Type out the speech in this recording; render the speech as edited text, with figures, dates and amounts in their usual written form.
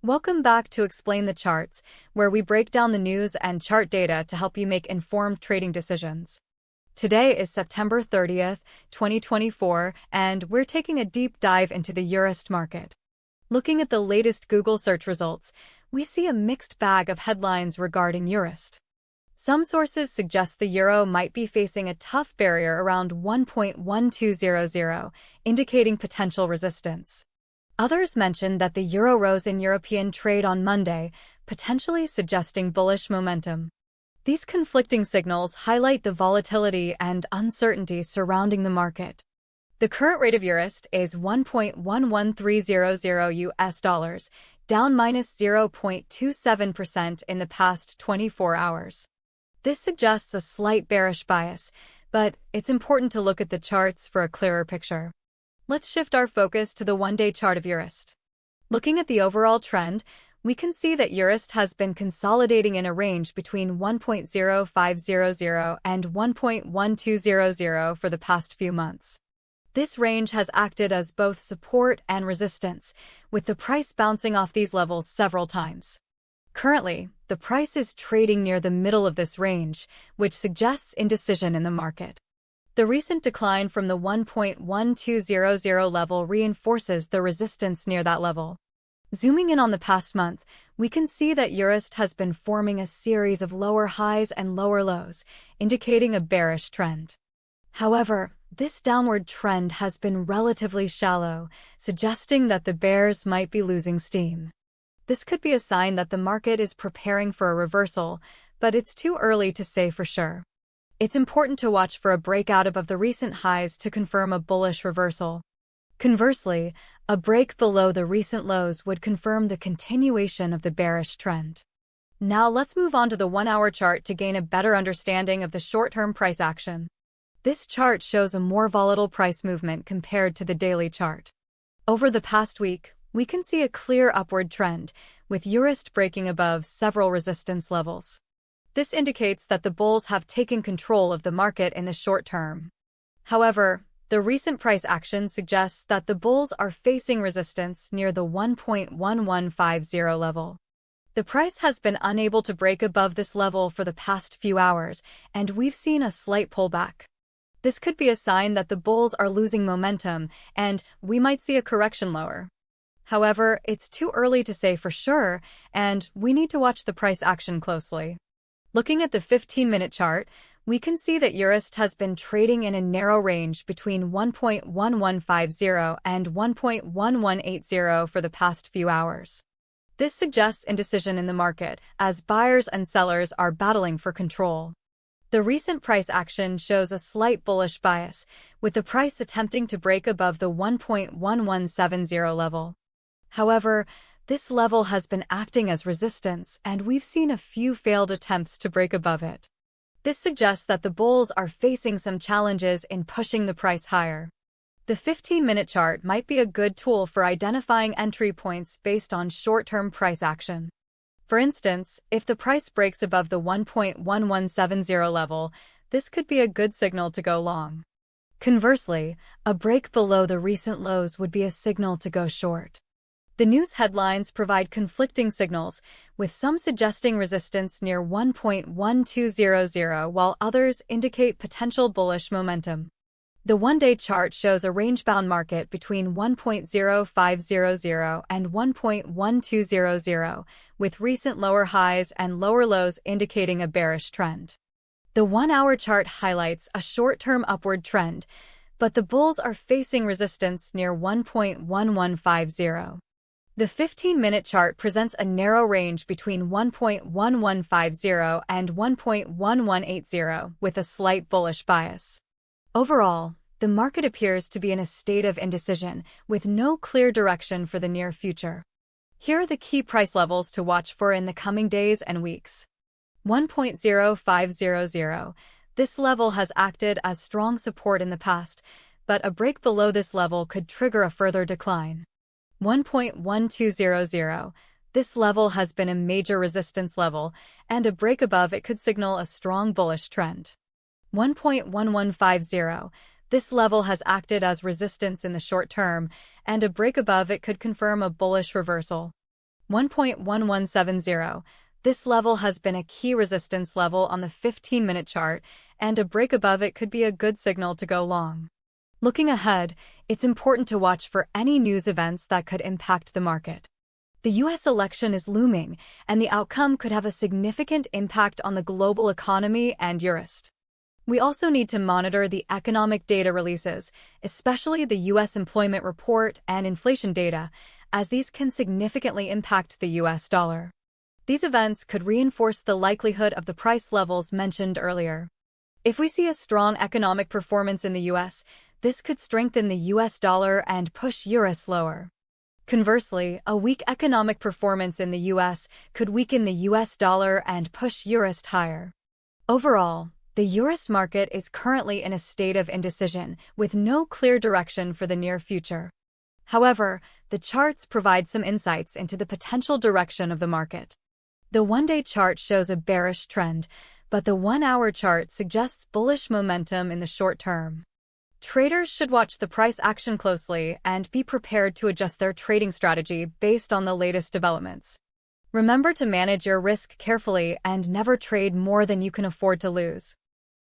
Welcome back to Explain the Charts, where we break down the news and chart data to help you make informed trading decisions. Today is September 30th, 2024, and we're taking a deep dive into the EURUSD market. Looking at the latest Google search results, we see a mixed bag of headlines regarding EURUSD. Some sources suggest the euro might be facing a tough barrier around 1.1200, indicating potential resistance. Others mention that the euro rose in European trade on Monday, potentially suggesting bullish momentum. These conflicting signals highlight the volatility and uncertainty surrounding the market. The current rate of EURUSD is 1.11300 US dollars, down minus 0.27% in the past 24 hours. This suggests a slight bearish bias, but it's important to look at the charts for a clearer picture. Let's shift our focus to the one-day chart of EURUSD. Looking at the overall trend, we can see that EURUSD has been consolidating in a range between 1.0500 and 1.1200 for the past few months. This range has acted as both support and resistance, with the price bouncing off these levels several times. Currently, the price is trading near the middle of this range, which suggests indecision in the market. The recent decline from the 1.1200 level reinforces the resistance near that level. Zooming in on the past month, we can see that EURUSD has been forming a series of lower highs and lower lows, indicating a bearish trend. However, this downward trend has been relatively shallow, suggesting that the bears might be losing steam. This could be a sign that the market is preparing for a reversal, but it's too early to say for sure. It's important to watch for a breakout above the recent highs to confirm a bullish reversal. Conversely, a break below the recent lows would confirm the continuation of the bearish trend. Now let's move on to the one-hour chart to gain a better understanding of the short-term price action. This chart shows a more volatile price movement compared to the daily chart. Over the past week, we can see a clear upward trend, with EURUSD breaking above several resistance levels. This indicates that the bulls have taken control of the market in the short term. However, the recent price action suggests that the bulls are facing resistance near the 1.1150 level. The price has been unable to break above this level for the past few hours, and we've seen a slight pullback. This could be a sign that the bulls are losing momentum, and we might see a correction lower. However, it's too early to say for sure, and we need to watch the price action closely. Looking at the 15-minute chart, we can see that EURUSD has been trading in a narrow range between 1.1150 and 1.1180 for the past few hours. This suggests indecision in the market, as buyers and sellers are battling for control. The recent price action shows a slight bullish bias, with the price attempting to break above the 1.1170 level. However, this level has been acting as resistance, and we've seen a few failed attempts to break above it. This suggests that the bulls are facing some challenges in pushing the price higher. The 15-minute chart might be a good tool for identifying entry points based on short-term price action. For instance, if the price breaks above the 1.1170 level, this could be a good signal to go long. Conversely, a break below the recent lows would be a signal to go short. The news headlines provide conflicting signals, with some suggesting resistance near 1.1200 while others indicate potential bullish momentum. The one-day chart shows a range-bound market between 1.0500 and 1.1200, with recent lower highs and lower lows indicating a bearish trend. The one-hour chart highlights a short-term upward trend, but the bulls are facing resistance near 1.1150. The 15-minute chart presents a narrow range between 1.1150 and 1.1180, with a slight bullish bias. Overall, the market appears to be in a state of indecision, with no clear direction for the near future. Here are the key price levels to watch for in the coming days and weeks. 1.0500. This level has acted as strong support in the past, but a break below this level could trigger a further decline. 1.1200. This level has been a major resistance level, and a break above it could signal a strong bullish trend. 1.1150. This level has acted as resistance in the short term, and a break above it could confirm a bullish reversal. 1.1170. This level has been a key resistance level on the 15-minute chart, and a break above it could be a good signal to go long. Looking ahead, it's important to watch for any news events that could impact the market. The U.S. election is looming, and the outcome could have a significant impact on the global economy and EURUSD. We also need to monitor the economic data releases, especially the U.S. employment report and inflation data, as these can significantly impact the U.S. dollar. These events could reinforce the likelihood of the price levels mentioned earlier. If we see a strong economic performance in the U.S., this could strengthen the U.S. dollar and push EURUSD lower. Conversely, a weak economic performance in the U.S. could weaken the U.S. dollar and push EURUSD higher. Overall, the EURUSD market is currently in a state of indecision, with no clear direction for the near future. However, the charts provide some insights into the potential direction of the market. The one-day chart shows a bearish trend, but the one-hour chart suggests bullish momentum in the short term. Traders should watch the price action closely and be prepared to adjust their trading strategy based on the latest developments. Remember to manage your risk carefully and never trade more than you can afford to lose.